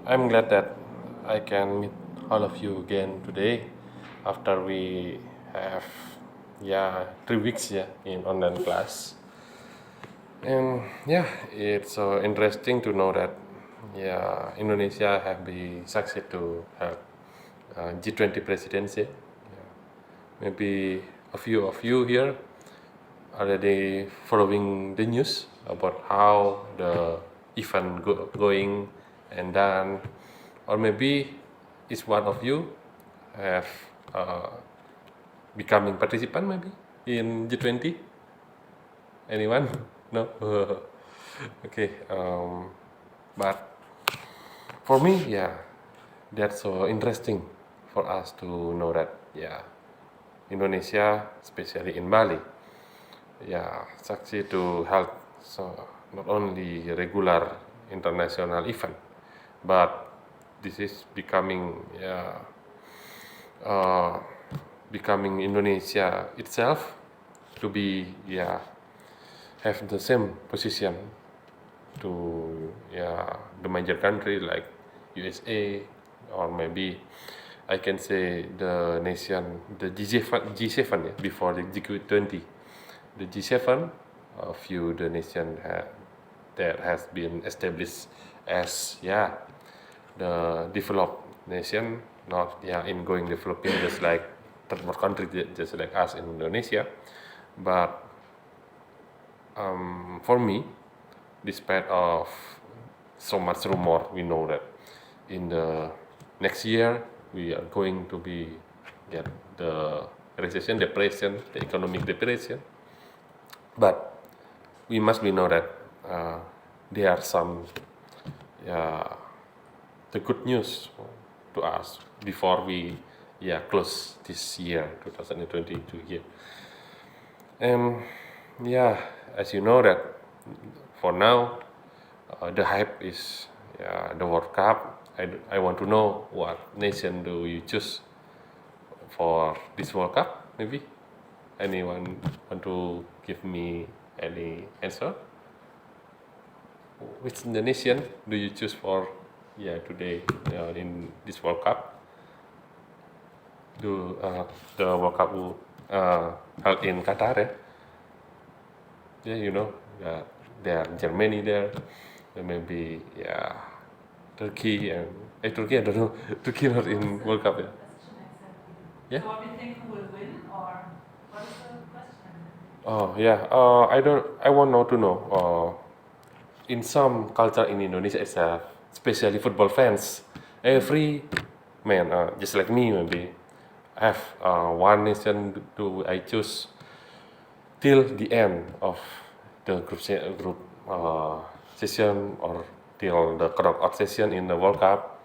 I'm glad that I can meet all of you again today after we have 3 weeks in online class. And it's so interesting to know that Indonesia have been succeed to have G20 presidency. Maybe a few of you here already following the news about how the event going and done, or maybe each one of you have uh, becoming participant maybe in G20. Anyone? No. Okay. But for me, that's so interesting for us to know that Indonesia, especially in Bali, succeed to help so not only regular international event, but this is uh, becoming Indonesia itself to be have the same position to the major country like USA, or maybe I can say the nation, the G7 before the G20. The G7, a few the nation that has been established as the developed nation, not in going developing just like third world country, just like us in Indonesia. But for me, despite of so much rumor, we know that in the next year we are going to be get the recession, depression, the economic depression. But we must be know that there are some the good news to us before we close this year 2022 year. And as you know that for now the hype is the World Cup. I want to know what nation do you choose for this World Cup. Maybe anyone want to give me any answer? Which nation do you choose for today in this World Cup? Do the World Cup will held in Qatar? You know, there are Germany there maybe Turkey and Turkey, I don't know. Turkey not in World Cup. Yeah. So what do you think who will win, or what is the question? Oh yeah. I don't. I want now to know. In some culture in Indonesia itself, especially football fans, every man, just like me maybe, have one nation do I choose till the end of the group session, or till the knockout session in the World Cup.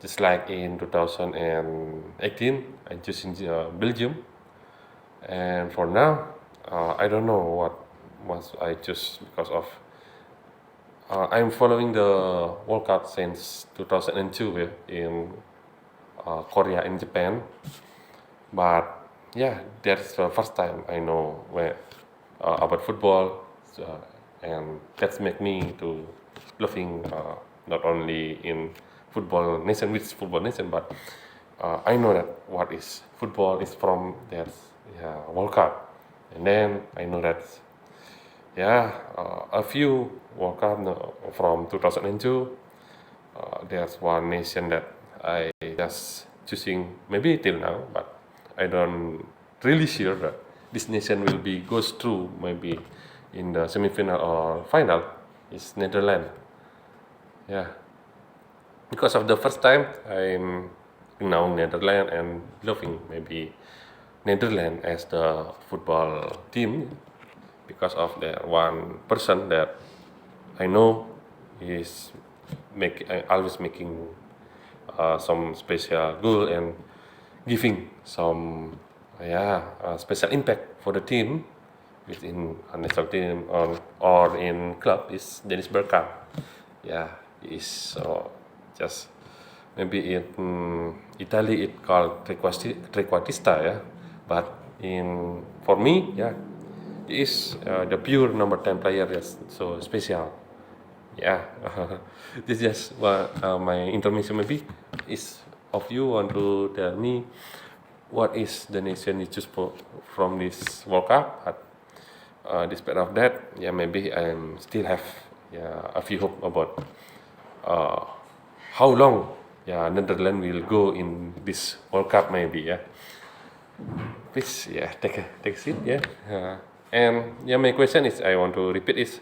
Just like in 2018, I choosing Belgium, and for now, I don't know what was I choose because of I'm following the World Cup since 2002 in Korea and Japan. But that's the first time I know about football, and that's make me to loving not only in which football nation, but I know that what is football is from that World Cup, and then I know that a few World Cup from 2002. There's one nation that I just choosing maybe till now, but I don't really sure that this nation will be goes through maybe in the semifinal or final is Netherlands. Yeah, because of the first time I'm now Netherlands and loving maybe Netherlands as the football team because of the one person that I know is always making some special goal and giving some special impact for the team within a national team or in club is Dennis Bergkamp. Yeah, is just maybe in Italy it called trequartista, but in for me, he is the pure number 10 player, yes, so special Yeah, this is just what my intermission maybe is of you want to tell me what is the nation you choose from this World Cup. But despite of that, yeah, maybe I still have a few hope about uh, how long Netherlands will go in this World Cup maybe. Yeah, please take a seat. Yeah, and my question is I want to repeat is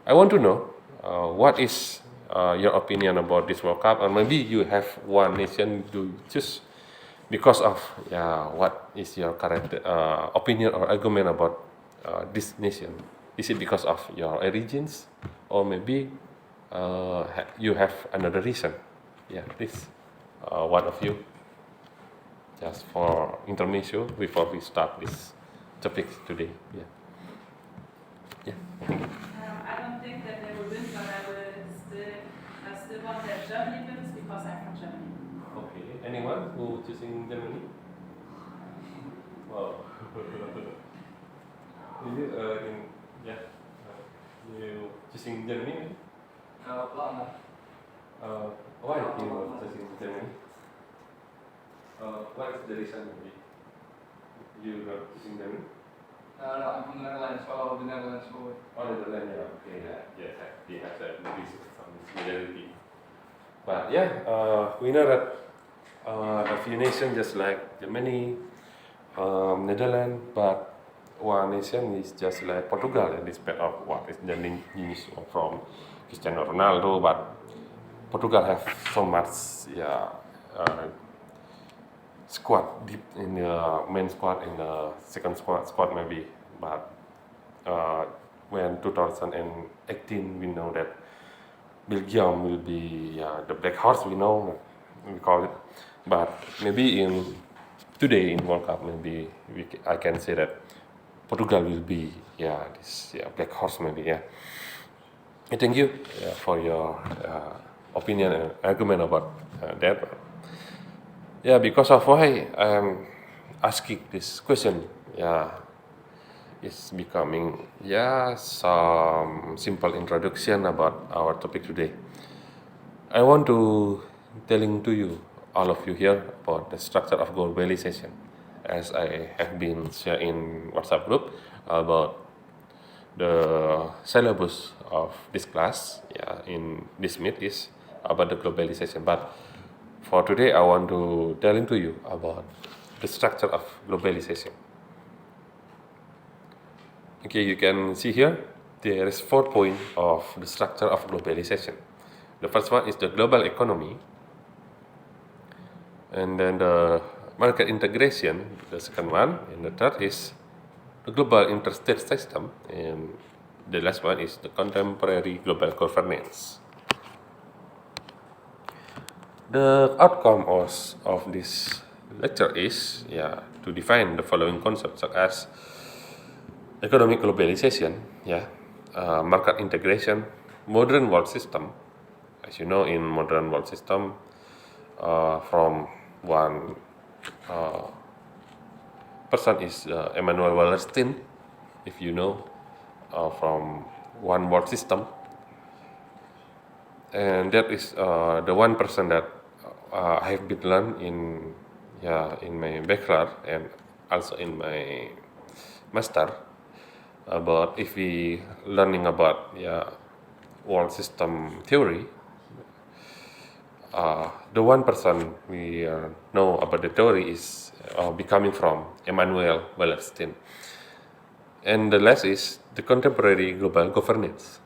I want to know what is your opinion about this World Cup, or maybe you have one nation to choose because of what is your current opinion or argument about this nation? Is it because of your origins, or maybe you have another reason? Yeah, please, one of you, just for intermission before we start this topic today. Yeah. I don't think that they will win, but I still want that Germany wins because I'm from Germany. Okay. Anyone who choosing Germany? Wow. Is it you choosing Germany? Why you choosing Germany? What is the reason you not choosing Germany? No, I'm from the Netherlands. Follow the Netherlands forward. Oh, Netherlands, yeah. Okay, yes, they have that reason from similarity. But we know that a few nations just like Germany, Netherlands, but one nation is just like Portugal, and despite of what is the news from Cristiano Ronaldo, but Portugal have so much squad deep in the main squad, in the second squad maybe, but when 2018 we know that Belgium will be the black horse, we call it, but maybe in today in World Cup maybe I can say that Portugal will be this black horse maybe. I thank you for your opinion and argument about that. Because of why I'm asking this question, it's becoming some simple introduction about our topic today. I want to telling to you, all of you here, about the structure of globalization, as I have been shared in WhatsApp group about the syllabus of this class in this meet is about the globalization. But for today, I want to tell to you about the structure of globalization. Okay, you can see here there is 4 points of the structure of globalization. The first one is the global economy, and then the market integration, the second one, and the third is the global interstate system, and the last one is the contemporary global governance. The outcome of this lecture is to define the following concepts such as economic globalization, market integration, modern world system. As you know, in modern world system, from one person is Emmanuel Wallerstein, if you know, from one world system, and that is the one person that I have been learned in my bachelor and also in my master about if we learning about world system theory. The one person we know about the theory is becoming from Emmanuel Wallerstein, and the last is the contemporary global governance.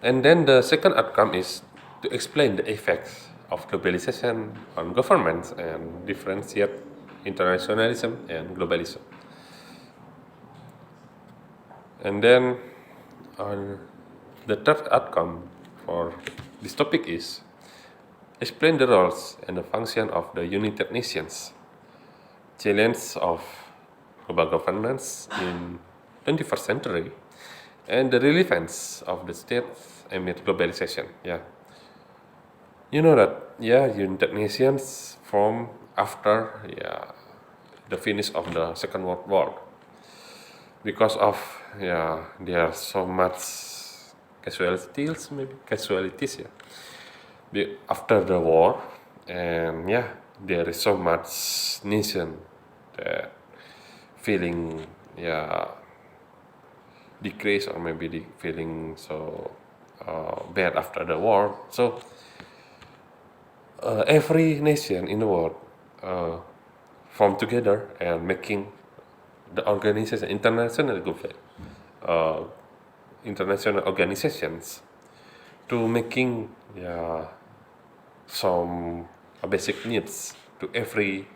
And then the second outcome is to explain the effects of globalization on governments and differentiate internationalism and globalism. And then the third outcome for this topic is explain the roles and the function of the United Nations, challenge of global governance in 21st century, and the relevance of the states amid globalization. You know that United Nations formed after the finish of the Second World War, because of there are so much casualties, yeah. After the war, and yeah, there is so much nation that feeling decreased, or maybe feeling so bad after the war. So every nation in the world form together and making the organization, uh, international organizations, to making some basic needs to every